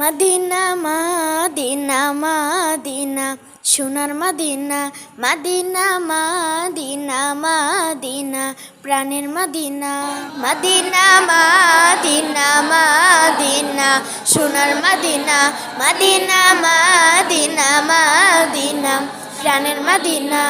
Medina Medina Medina সোনার Medina Medina Medina Medina প্রাণের Medina Medina Medina Medina সোনার Medina Medina Medina Medina প্রাণের Medina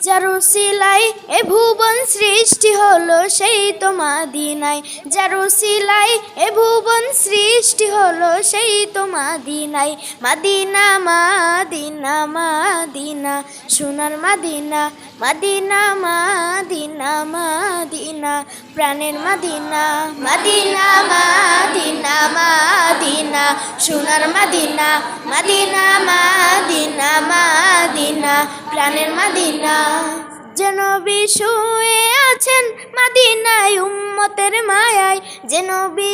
যার উসিলায় এ ভুবন সৃষ্টি হলো সেই তো মদিনায় যার উসিলায় এ ভুবন সৃষ্টি হলো সেই তো মদিনায় মদিনা মদিনা মদিনা সোনার মদিনা মদিনা মদিনা মদিনা প্রাণের মদিনা মদিনা মদিনা মদিনা সোনার মদিনা মদিনা মদিনা মদিনা প্রাণের মদিনা যেন শুয়ে আছেন মদিনায় উম্মতের মায়ায় যেন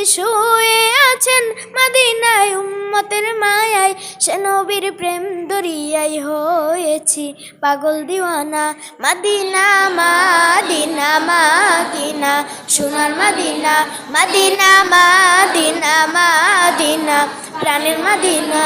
শুয়ে আছেন মদিনায় উম্মতের মায়ায় সে নবীর প্রেম দরিয়ায় হয়েছি পাগল দিওয়ানা মদিনা মদিনা মদিনা সোনার মদিনা মদিনা মদিনা মদিনা প্রাণের মদিনা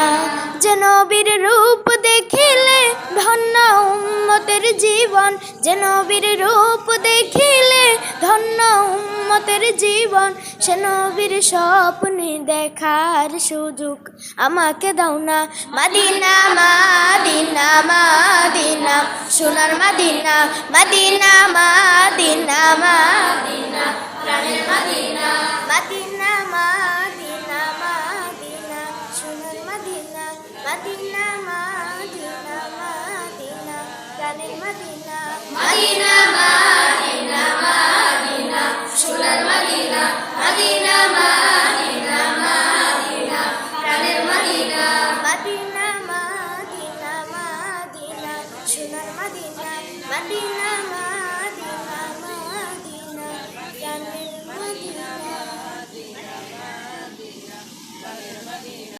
যে নবীর রূপ দেখিলে ধন্য উম্মতের জীবন যে নবীর রূপ দেখিলে ধন্য উম্মতের জীবন সে নবীর স্বপ্নে দেখার সুযোগ আমাকে দাও না মদিনা মদিনা মদিনা সোনার মদিনা মদিনা মদিনা মদিনা প্রাণের মদিনা মদিনা মদিনা মদিনা সোনার মদিনা মদিনা মদিনা মদিনা প্রাণের মদিনা মদিনা মদিনা মদিনা সোনার মদিনা মদিনা মদিনা মদিনা প্রাণের মদিনা মদিনা মদিনা মদিনা সোনার মদিনা মদিনা